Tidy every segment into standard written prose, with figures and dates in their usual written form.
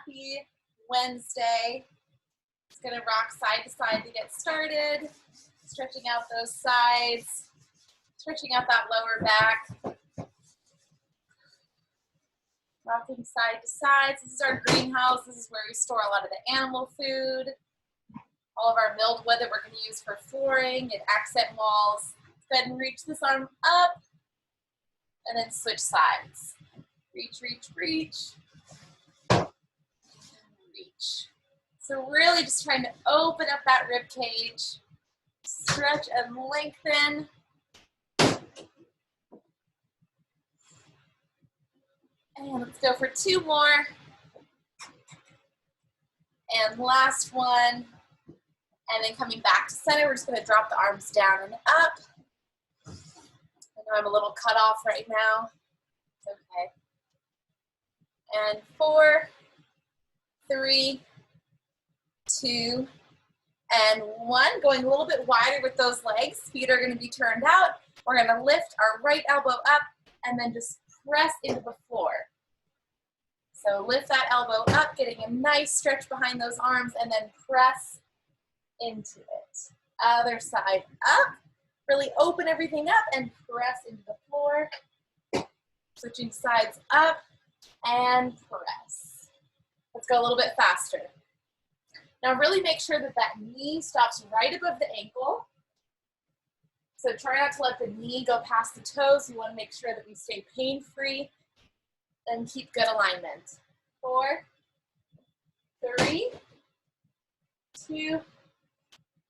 happy Wednesday. Just gonna rock side to side to get started. Stretching out those sides, stretching out that lower back. Rocking side to side. This is our greenhouse. This is where we store a lot of the animal food. All of our milled wood that we're going to use for flooring and accent walls. Go ahead and reach this arm up and then switch sides. Reach, reach, reach. Reach. So really just trying to open up that rib cage. Stretch and lengthen. And let's go for 2 more. And last one. And then coming back to center, we're just going to drop the arms down and up. I know I'm a little cut off right now. It's okay. And 4, 3, 2, and 1. Going a little bit wider with those legs. Feet are going to be turned out. We're going to lift our right elbow up and then just press into the floor. So lift that elbow up, getting a nice stretch behind those arms, and then press into it. Other side up. Really open everything up and press into the floor. Switching sides up and press. Let's go a little bit faster. Now really make sure that that knee stops right above the ankle. So try not to let the knee go past the toes. You want to make sure that we stay pain-free and keep good alignment. 4, 3, 2,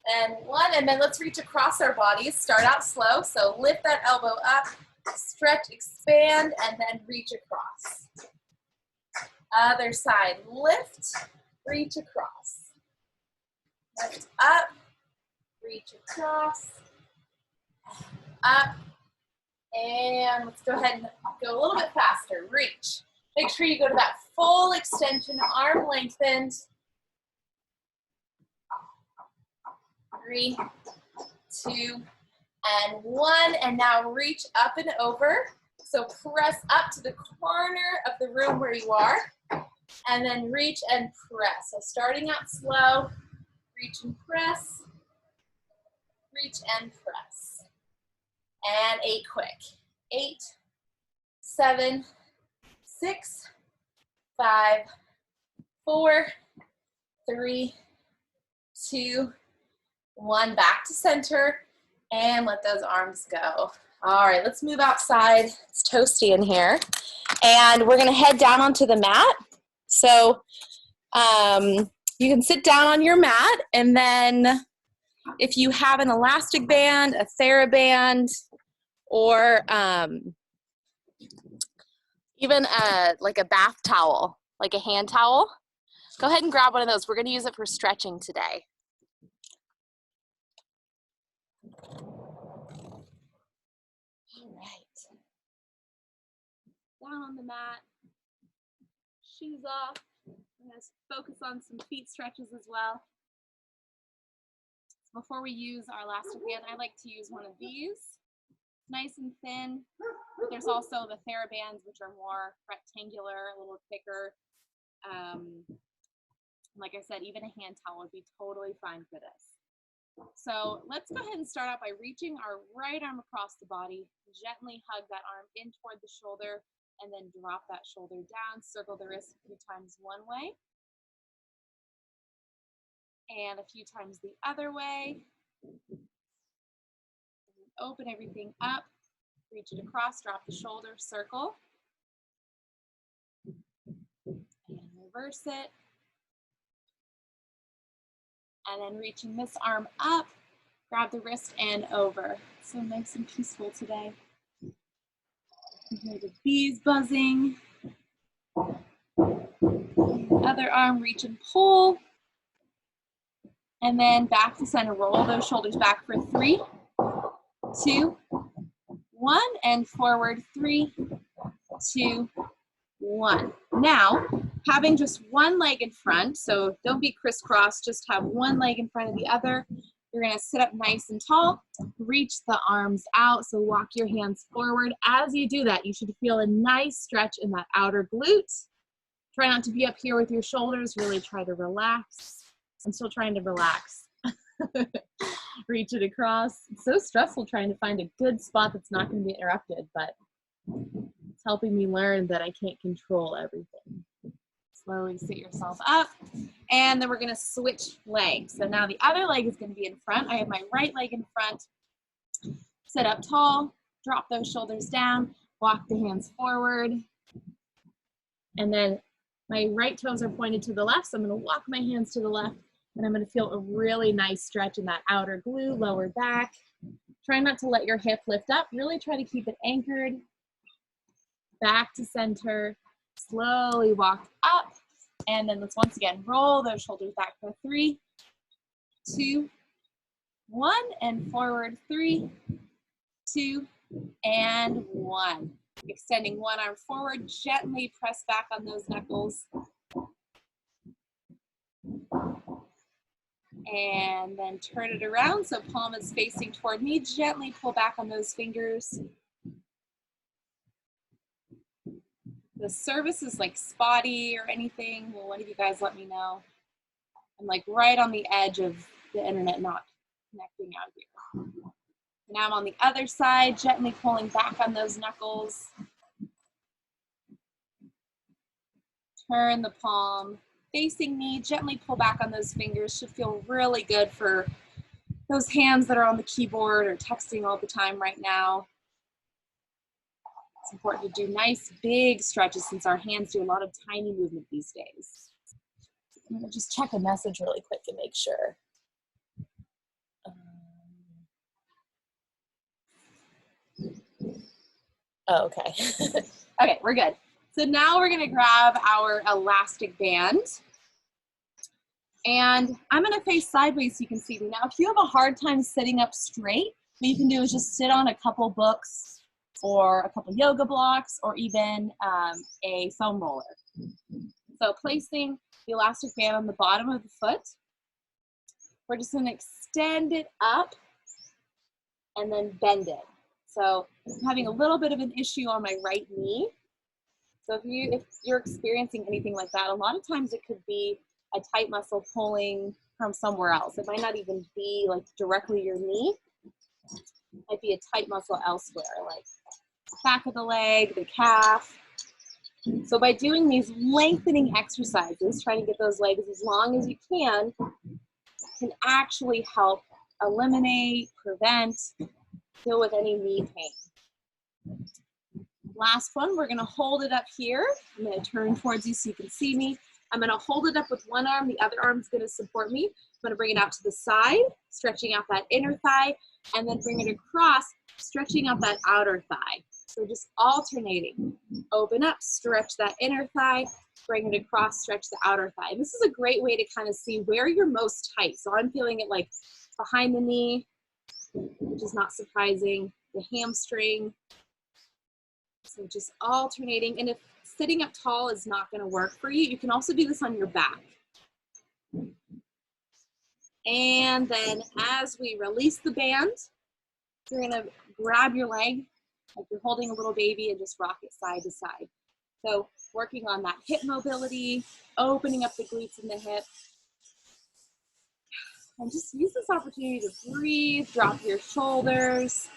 and 1. And then let's reach across our bodies. Start out slow. So lift that elbow up, stretch, expand, and then reach across. Other side. Lift, reach across. Lift up, reach across, up, and let's go ahead and go a little bit faster. Reach. Make sure you go to that full extension, arm lengthened. 3, 2, and 1. And now reach up and over. So press up to the corner of the room where you are, and then reach and press. So starting out slow, reach and press, reach and press. And 8 quick. 8, 7, 6, 5, 4, 3, 2, 1. Back to center, and let those arms go. All right, let's move outside. It's toasty in here. And we're gonna head down onto the mat. So you can sit down on your mat, and then if you have an elastic band, a TheraBand, or even like a bath towel, like a hand towel, go ahead and grab one of those. We're going to use it for stretching today. All right. Down on the mat, shoes off. I'm going to focus on some feet stretches as well. Before we use our elastic band, I like to use one of these. Nice and thin. But there's also the TheraBands, which are more rectangular, a little thicker. Like I said, even a hand towel would be totally fine for this. So let's go ahead and start out by reaching our right arm across the body. Gently hug that arm in toward the shoulder, and then drop that shoulder down. Circle the wrist a few times one way, and a few times the other way. Open everything up, reach it across, drop the shoulder, circle, and reverse it. And then reaching this arm up, grab the wrist and over. So nice and peaceful today. You hear the bees buzzing. Other arm, reach and pull. And then back to center. Roll those shoulders back for 3, 2, 1, and forward. 3, 2, 1. Now, having just one leg in front, so don't be crisscross, just have one leg in front of the other. You're going to sit up nice and tall, reach the arms out, so walk your hands forward. As you do that, you should feel a nice stretch in that outer glute. Try not to be up here with your shoulders. Really try to relax. I'm still trying to relax. Reach it across. It's so stressful trying to find a good spot that's not going to be interrupted, but it's helping me learn that I can't control everything. Slowly sit yourself up, and then we're going to switch legs. So now the other leg is going to be in front. I have my right leg in front. Sit up tall, drop those shoulders down, walk the hands forward, and then my right toes are pointed to the left, so I'm going to walk my hands to the left, and I'm going to feel a really nice stretch in that outer glute, lower back. Try not to let your hip lift up. Really try to keep it anchored. Back to center. Slowly walk up, and then let's once again roll those shoulders back for 3, 2, 1, and forward 3, 2, and 1. Extending one arm forward, gently press back on those knuckles. And then turn it around so palm is facing toward me. Gently pull back on those fingers. The service is like spotty or anything, well, one of you guys let me know. I'm like right on the edge of the internet not connecting out here. Now I'm on the other side, gently pulling back on those knuckles. Turn the palm facing me, gently pull back on those fingers. Should feel really good for those hands that are on the keyboard or texting all the time right now. It's important to do nice big stretches since our hands do a lot of tiny movement these days. I'm gonna just check a message really quick and make sure. Oh, okay. Okay, we're good. So now we're gonna grab our elastic band. And I'm gonna face sideways so you can see me. Now, if you have a hard time sitting up straight, what you can do is just sit on a couple books or a couple yoga blocks or even a foam roller. So placing the elastic band on the bottom of the foot, we're just gonna extend it up and then bend it. So I'm having a little bit of an issue on my right knee. So if you're experiencing anything like that, a lot of times it could be a tight muscle pulling from somewhere else. It might not even be like directly your knee. It might be a tight muscle elsewhere, like back of the leg, the calf. So by doing these lengthening exercises, trying to get those legs as long as you can actually help eliminate, prevent, deal with any knee pain. Last one, we're gonna hold it up here. I'm gonna turn towards you so you can see me. I'm gonna hold it up with one arm, the other arm's gonna support me. I'm gonna bring it out to the side, stretching out that inner thigh, and then bring it across, stretching out that outer thigh. So just alternating. Open up, stretch that inner thigh, bring it across, stretch the outer thigh. And this is a great way to kind of see where you're most tight. So I'm feeling it like behind the knee, which is not surprising, the hamstring. So just alternating. And if sitting up tall is not going to work for you, you can also do this on your back. And then as we release the band, you're going to grab your leg like you're holding a little baby and just rock it side to side. So working on that hip mobility, opening up the glutes and the hip. And just use this opportunity to breathe, drop your shoulders.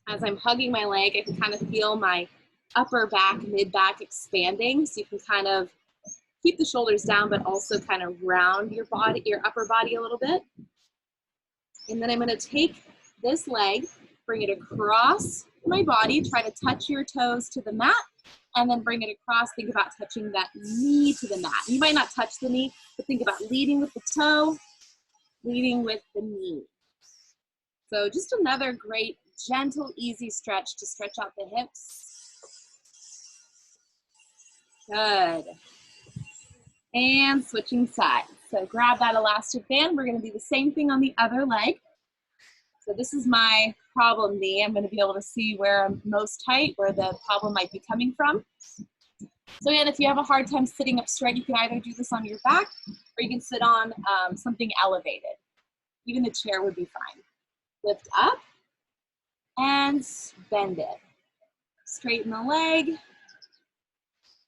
As I'm hugging my leg, I can kind of feel my upper back, mid back expanding. So you can kind of keep the shoulders down, but also kind of round your body, your upper body a little bit. And then I'm going to take this leg, bring it across my body, try to touch your toes to the mat, and then bring it across. Think about touching that knee to the mat. You might not touch the knee, but think about leading with the toe, leading with the knee. So just another great, gentle, easy stretch to stretch out the hips. Good. And switching sides. So grab that elastic band. We're going to do the same thing on the other leg. So this is my problem knee. I'm going to be able to see where I'm most tight, where the problem might be coming from. So again, if you have a hard time sitting up straight, you can either do this on your back or you can sit on something elevated. Even the chair would be fine. Lift up and bend it. Straighten the leg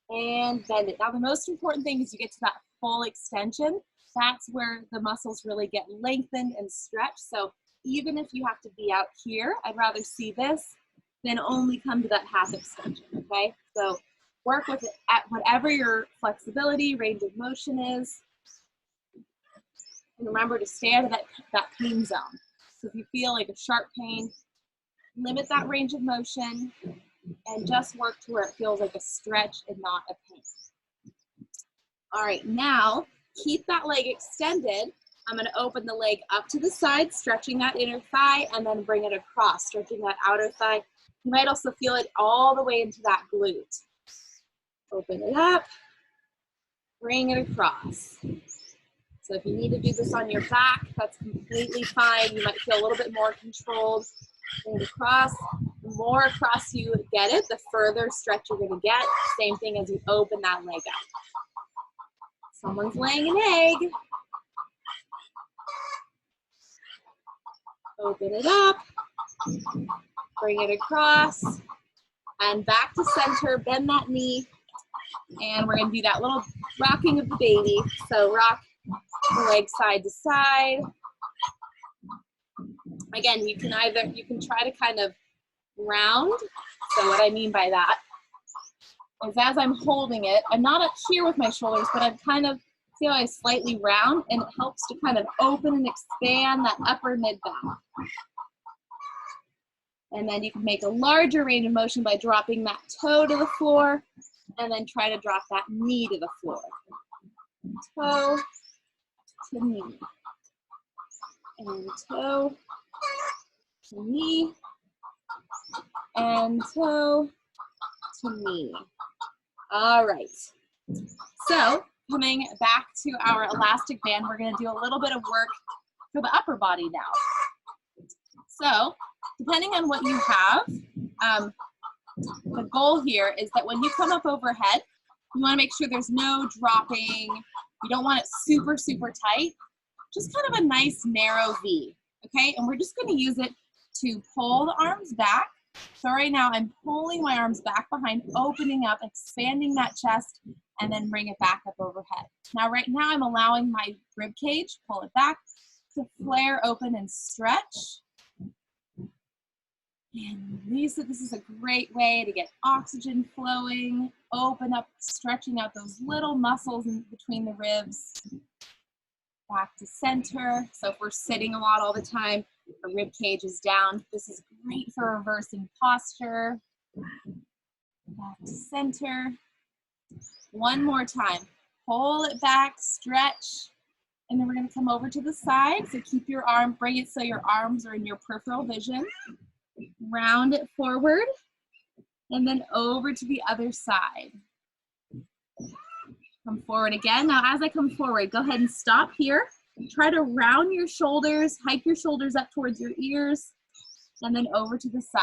and bend it. Now the most important thing is you get to that full extension. That's where the muscles really get lengthened and stretched. So even if you have to be out here, I'd rather see this than only come to that half extension, okay? So work with it at whatever your flexibility, range of motion is. And remember to stay out of that pain zone. So if you feel like a sharp pain, limit that range of motion and just work to where it feels like a stretch and not a pain. All right, now keep that leg extended. I'm going to open the leg up to the side, stretching that inner thigh, and then bring it across, stretching that outer thigh. You might also feel it all the way into that glute. Open it up, bring it across. So if you need to do this on your back, that's completely fine. You might feel a little bit more controlled. Bring it across. The more across you get it, the further stretch you're going to get. Same thing as you open that leg up. Someone's laying an egg. Open it up. Bring it across. And back to center. Bend that knee. And we're going to do that little rocking of the baby. So rock the leg side to side. Again, you can try to kind of round. So what I mean by that is as I'm holding it, I'm not up here with my shoulders, but I'm kind of, see how I slightly round, and it helps to kind of open and expand that upper mid back. And then you can make a larger range of motion by dropping that toe to the floor, and then try to drop that knee to the floor. Toe to knee. And toe to knee. And toe to knee. All right. So coming back to our elastic band, we're going to do a little bit of work for the upper body now. So depending on what you have, the goal here is that when you come up overhead, you want to make sure there's no dropping. You don't want it super, super tight. Just kind of a nice narrow V, okay? And we're just going to use it to pull the arms back. So right now I'm pulling my arms back behind, opening up, expanding that chest, and then bring it back up overhead. Now right now I'm allowing my rib cage, pull it back, to flare open and stretch. And release it. This is a great way to get oxygen flowing, open up, stretching out those little muscles in between the ribs. Back to center. So if we're sitting a lot all the time, our rib cage is down. This is great for reversing posture. Back to center. One more time. Pull it back, stretch, and then we're going to come over to the side. So keep your arm, bring it so your arms are in your peripheral vision. Round it forward, and then over to the other side. Come forward again. Now as I come forward, go ahead and stop here. Try to round your shoulders, hike your shoulders up towards your ears, and then over to the side.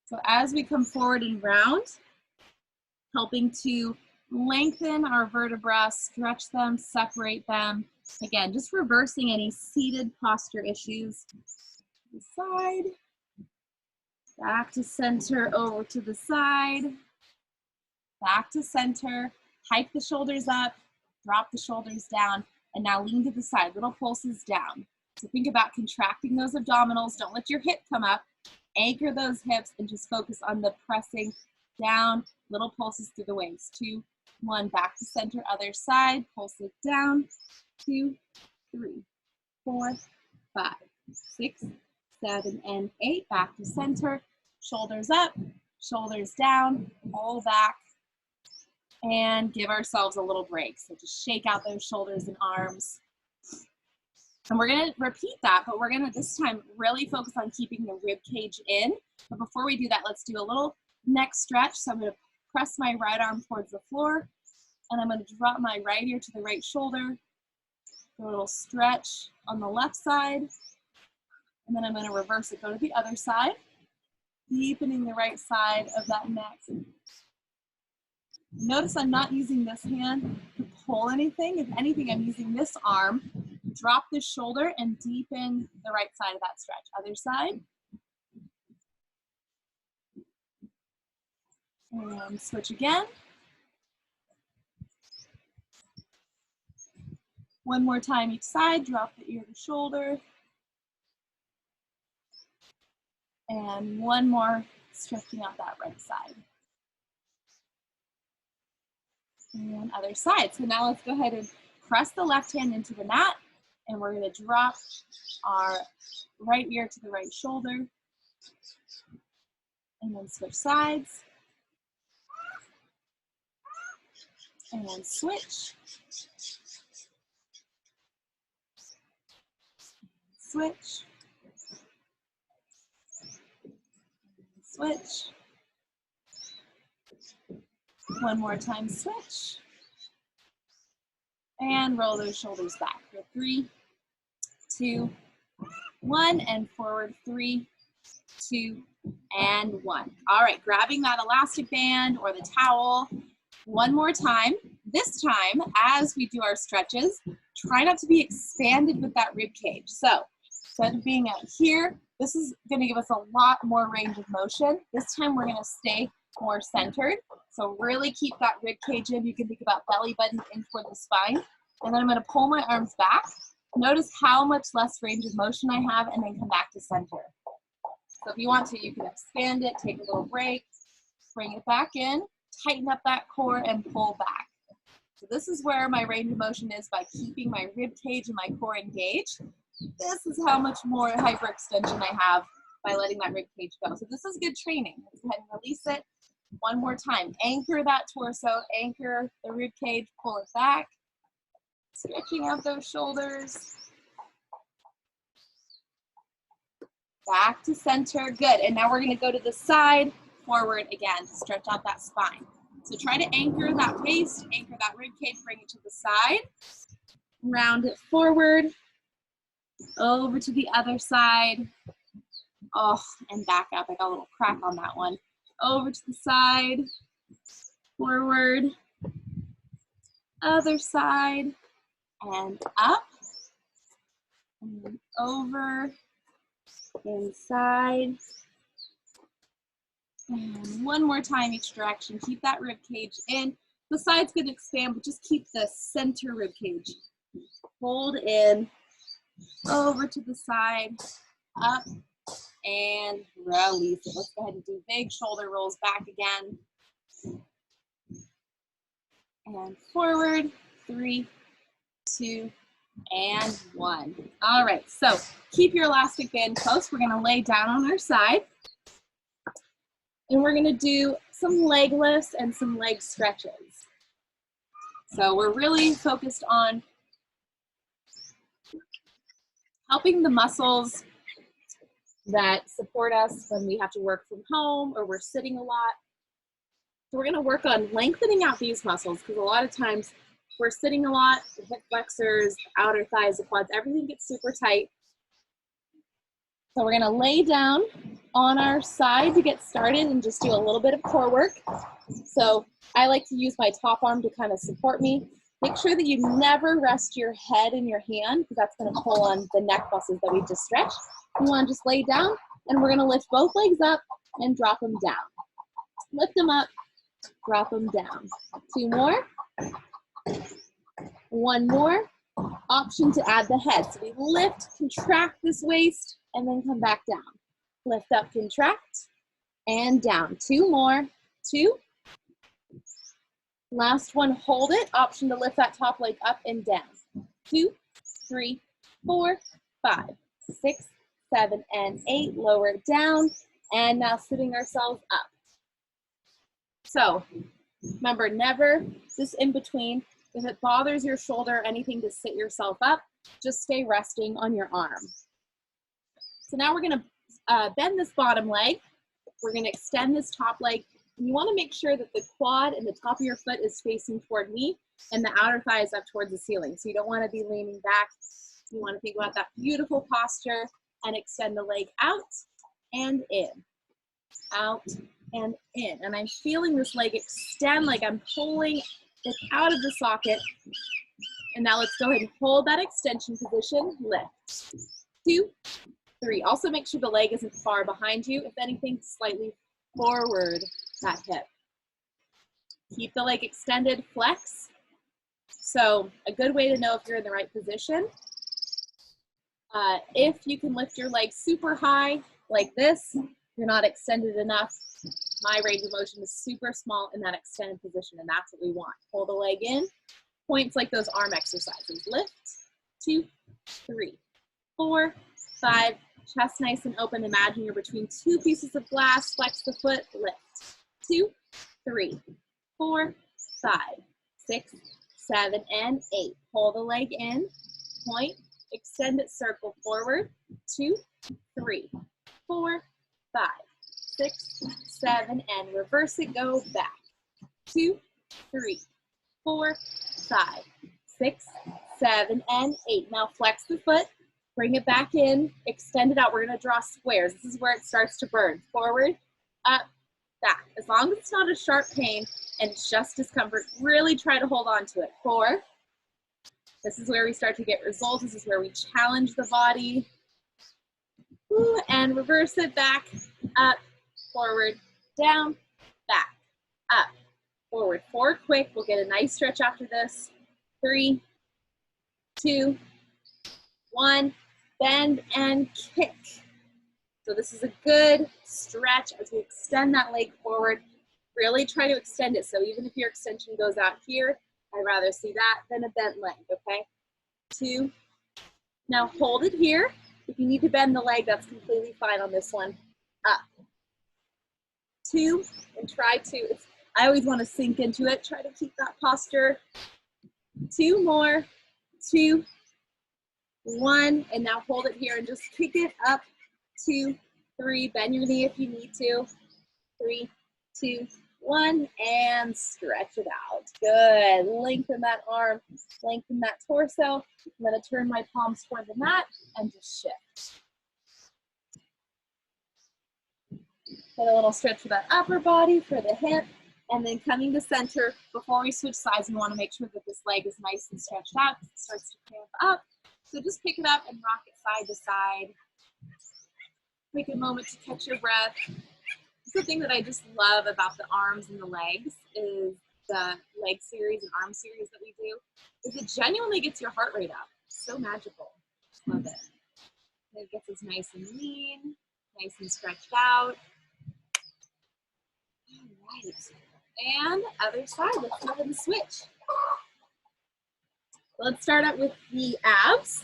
So as we come forward and round, helping to lengthen our vertebrae, stretch them, separate them. Again, just reversing any seated posture issues. The side, back to center, over to the side, back to center, hike the shoulders up, drop the shoulders down, and now lean to the side, little pulses down. So think about contracting those abdominals, don't let your hip come up, anchor those hips and just focus on the pressing down, little pulses through the waist. 2, 1, back to center, other side, pulse it down, 2, 3, 4, 5, 6, 7, and 8, back to center, shoulders up, shoulders down, pull back, and give ourselves a little break. So just shake out those shoulders and arms. And we're gonna repeat that, but we're gonna this time really focus on keeping the rib cage in. But before we do that, let's do a little neck stretch. So I'm gonna press my right arm towards the floor, and I'm gonna drop my right ear to the right shoulder, do a little stretch on the left side, and then I'm gonna reverse it, go to the other side, deepening the right side of that neck. Notice I'm not using this hand to pull anything. If anything, I'm using this arm. Drop the shoulder and deepen the right side of that stretch. Other side. And switch again. One more time each side, drop the ear to shoulder. And one more, stretching out that right side. And other side. So now let's go ahead and press the left hand into the mat, and we're going to drop our right ear to the right shoulder, and then switch sides, and then switch, switch, switch. One more time, switch. And roll those shoulders back for 3, 2, 1, and forward 3, 2, and 1. All right, grabbing that elastic band or the towel one more time. This time, as we do our stretches, try not to be expanded with that rib cage. So instead of being out here, this is going to give us a lot more range of motion. This time we're going to stay more centered. So really keep that rib cage in. You can think about belly button in toward the spine. And then I'm going to pull my arms back. Notice how much less range of motion I have, and then come back to center. So if you want to, you can expand it, take a little break, bring it back in, tighten up that core, and pull back. So this is where my range of motion is by keeping my rib cage and my core engaged. This is how much more hyperextension I have by letting that rib cage go. So this is good training. Let's go ahead and release it. One more time. Anchor that torso, anchor the rib cage, pull it back. Stretching out those shoulders. Back to center. Good. And now we're going to go to the side, forward again to stretch out that spine. So try to anchor that waist, anchor that rib cage, bring it to the side. Round it forward. Over to the other side. Oh, and back up. I got a little crack on that one. Over to the side. Forward. Other side. And up. And then over. Inside. And one more time each direction. Keep that rib cage in. The side's going to expand, but just keep the center rib cage. Hold in. Over to the side. Up. And release it. Let's go ahead and do big shoulder rolls back again. And forward. 3, 2, and 1. All right, so keep your elastic band close. We're going to lay down on our side. And we're going to do some leg lifts and some leg stretches. So we're really focused on helping the muscles that support us when we have to work from home or we're sitting a lot. So we're going to work on lengthening out these muscles, because a lot of times we're sitting a lot, the hip flexors, the outer thighs, the quads, everything gets super tight. So we're going to lay down on our side to get started and just do a little bit of core work. So I like to use my top arm to kind of support me. Make sure that you never rest your head in your hand, because that's going to pull on the neck muscles that we just stretched. You want to just lay down, and we're going to lift both legs up and drop them down. Lift them up, drop them down. 2 more. 1 more. Option to add the head. So we lift, contract this waist, and then come back down. Lift up, contract, and down. 2 more. 2. Last one, hold it. Option to lift that top leg up and down. 2, 3, 4, 5, 6, 7, and 8. Lower it down. And now sitting ourselves up. So remember, never this in between. If it bothers your shoulder or anything to sit yourself up, just stay resting on your arm. So now we're going to bend this bottom leg. We're going to extend this top leg. And you want to make sure that the quad and the top of your foot is facing toward me and the outer thigh is up towards the ceiling. So you don't want to be leaning back. You want to think about that beautiful posture and extend the leg out and in. Out and in. And I'm feeling this leg extend like I'm pulling it out of the socket. And now let's go ahead and hold that extension position. Lift. 2, 3. Also make sure the leg isn't far behind you. If anything, slightly forward that hip. Keep the leg extended. Flex. So a good way to know if you're in the right position, if you can lift your legs super high like this, you're not extended enough. My range of motion is super small in that extended position, and that's what we want. Pull the leg in, points like those arm exercises. Lift, 2, 3, 4, 5, chest nice and open. Imagine you're between two pieces of glass, flex the foot, lift. 2, 3, 4, 5, 6, 7, and 8. Pull the leg in, point, extend it, circle forward, 2, 3, 4, 5, 6, 7, and reverse it, go back. 2, 3, 4, 5, 6, 7, and 8. Now flex the foot, bring it back in, extend it out. We're gonna draw squares. This is where it starts to burn. Forward, up, back. As long as it's not a sharp pain and it's just discomfort, really try to hold on to it. 4. This is where we start to get results. This is where we challenge the body. Ooh, and reverse it, back, up, forward, down, back, up, forward. 4 quick. We'll get a nice stretch after this. 3, 2, 1. Bend and kick. So this is a good stretch as we extend that leg forward. Really try to extend it. So even if your extension goes out here, I'd rather see that than a bent leg, okay? 2. Now hold it here. If you need to bend the leg, that's completely fine on this one. Up. 2, and try to, I always want to sink into it. Try to keep that posture. 2 more. 2, 1, and now hold it here and just kick it up. 2, 3, bend your knee if you need to. 3, 2, 1, and stretch it out. Good. Lengthen that arm, lengthen that torso. I'm going to turn my palms toward the mat and just shift. Get a little stretch for that upper body, for the hip, and then coming to center. Before we switch sides, we want to make sure that this leg is nice and stretched out because it starts to cramp up. So just pick it up and rock it side to side. Take a moment to catch your breath. The thing that I just love about the arms and the legs is the leg series and arm series that we do is it genuinely gets your heart rate up. So magical. Just love it. It gets us nice and lean, nice and stretched out. All right. And other side. Let's go ahead and switch. Let's start out with the abs.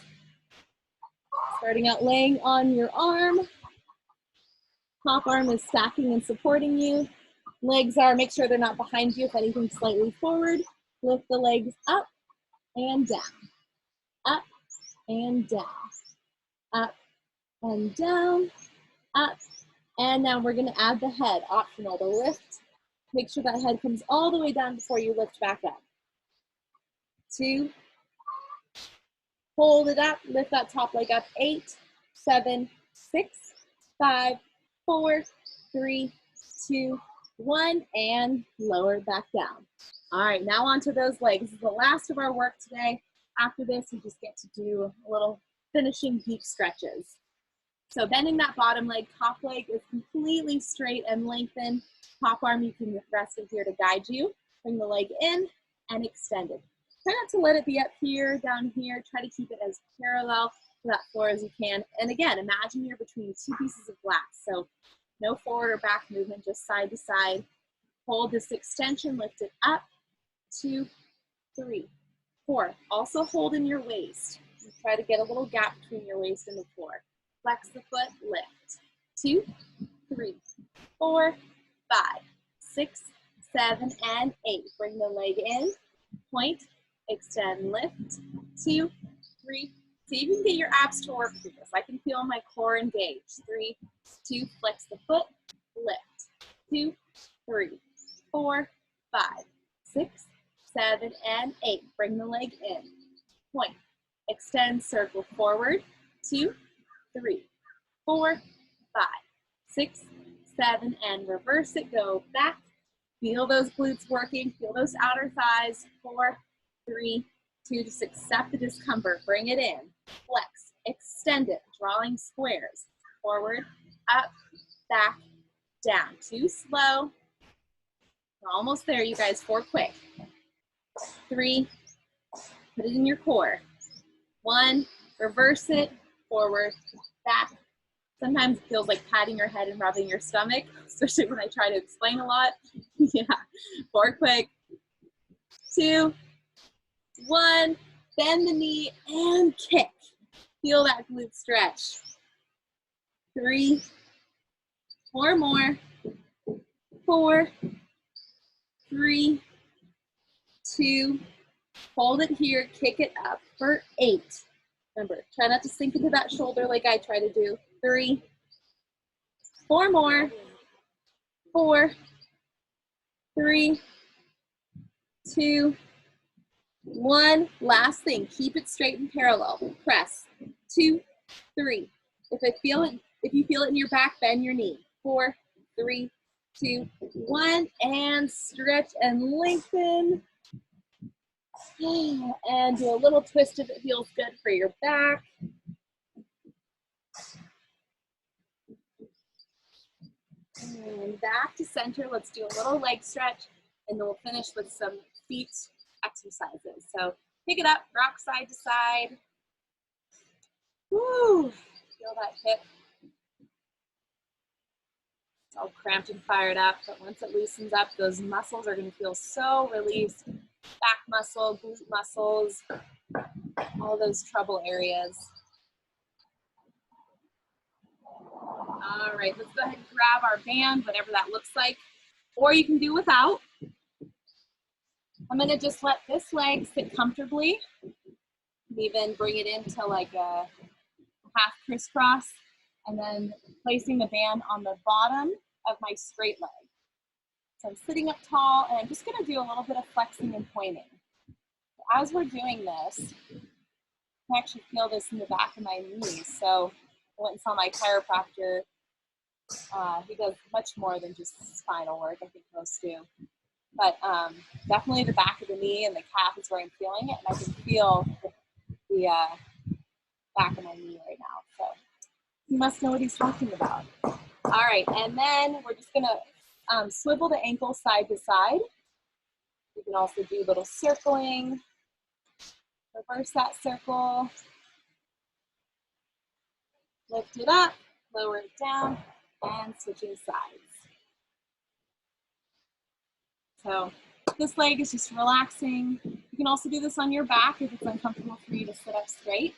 Starting out laying on your arm. Top arm is stacking and supporting you. Legs are, make sure they're not behind you. If anything, slightly forward. Lift the legs up and down. Up and down. Up and down. Up. And now we're going to add the head, optional to lift. Make sure that head comes all the way down before you lift back up. 2. Hold it up. Lift that top leg up. 8, 7, 6, 5, 4, 3, 2, 1, and lower back down. All right, now onto those legs. This is the last of our work today. After this, we just get to do a little finishing deep stretches. So bending that bottom leg, top leg is completely straight and lengthened. Top arm, you can rest it here to guide you. Bring the leg in and extend it. Try not to let it be up here, down here. Try to keep it as parallel to that floor as you can. And again, imagine you're between two pieces of glass. So no forward or back movement, just side to side. Hold this extension, lift it up. 2, 3, 4. Also hold in your waist. Try to get a little gap between your waist and the floor. Flex the foot, lift. 2, 3, 4, 5, 6, 7, and 8. Bring the leg in, point, extend, lift. 2, 3. So you can get your abs to work through this. I can feel my core engaged. 3, 2, flex the foot, lift. 2, 3, 4, 5, 6, 7, and 8. Bring the leg in, point, extend, circle forward. 2, 3, 4, 5, 6, 7, and reverse it. Go back. Feel those glutes working. Feel those outer thighs. 4, 3, 2. Just accept the discomfort. Bring it in. Flex. Extend it. Drawing squares. Forward, up, back, down. Too slow. We're almost there, you guys. 4 quick. 3, Put it in your core. 1, reverse it, forward, back. Sometimes it feels like patting your head and rubbing your stomach, especially when I try to explain a lot. Yeah, 4 quick. 2, 1, bend the knee and kick. Feel that glute stretch. 3, 4 more. 4, 3, 2, hold it here, kick it up for 8. Remember, try not to sink into that shoulder like I try to do. 3, 4 more. 4, 3, 2, 1. Last thing, keep it straight and parallel. Press. 2, 3. If you feel it in your back, bend your knee. 4, 3, 2, 1, and stretch and lengthen. And do a little twist if it feels good for your back. And back to center. Let's do a little leg stretch, and then we'll finish with some feet exercises. So pick it up, rock side to side. Woo! Feel that hip. It's all cramped and fired up, but once it loosens up, those muscles are going to feel so released. Back muscle, glute muscles, all those trouble areas. All right, let's go ahead and grab our band, whatever that looks like, or you can do without. I'm going to just let this leg sit comfortably, even bring it into like a half crisscross, and then placing the band on the bottom of my straight leg. So I'm sitting up tall, and I'm just going to do a little bit of flexing and pointing. As we're doing this, I actually feel this in the back of my knees. So I went and saw my chiropractor. He does much more than just spinal work. I think most do. But definitely the back of the knee and the calf is where I'm feeling it. And I can feel the back of my knee right now. So he must know what he's talking about. All right, and then we're just going to swivel the ankle side to side. You can also do a little circling. Reverse that circle. Lift it up, lower it down, and switching sides. So this leg is just relaxing. You can also do this on your back if it's uncomfortable for you to sit up straight.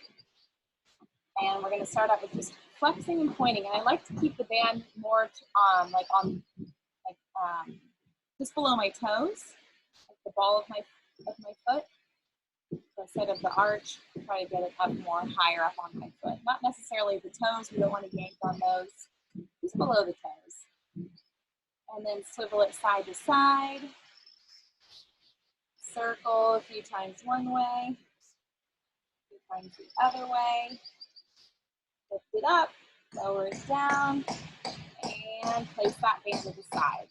And we're going to start out with just flexing and pointing. And I like to keep the band more just below my toes, like the ball of my foot. So instead of the arch, try to get it up more higher up on my foot. Not necessarily the toes. We don't want to yank on those. Just below the toes. And then swivel it side to side. Circle a few times one way, a few times the other way. Lift it up, lower it down, and place that band to the side.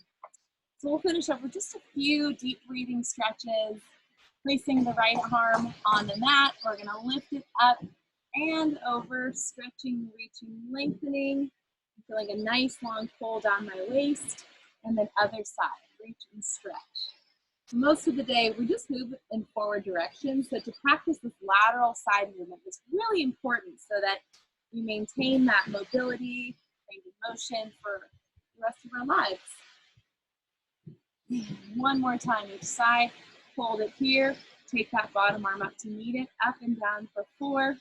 So we'll finish up with just a few deep breathing stretches. Placing the right arm on the mat, we're going to lift it up and over, stretching, reaching, lengthening. Feeling a nice long pull down my waist, and then other side, reach and stretch. Most of the day, we just move in forward direction. So to practice this lateral side movement is really important so that we maintain that mobility, range of motion for the rest of our lives. One more time each side. Hold it here. Take that bottom arm up to meet it. Up and down for 4,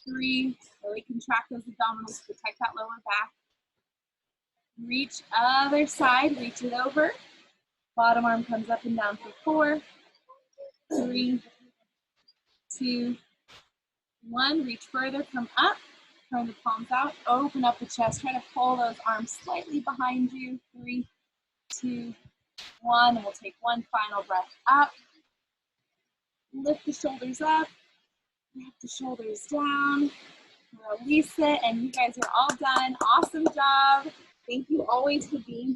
3. Really contract those abdominals. Protect that lower back. Reach other side. Reach it over. Bottom arm comes up and down for 4, 3, 2, 1. Reach further. Come up. Turn the palms out. Open up the chest. Try to pull those arms slightly behind you. 3, 2, 1. And we'll take one final breath up. Lift the shoulders up. Drop the shoulders down. Release it. And you guys are all done. Awesome job. Thank you always for being here.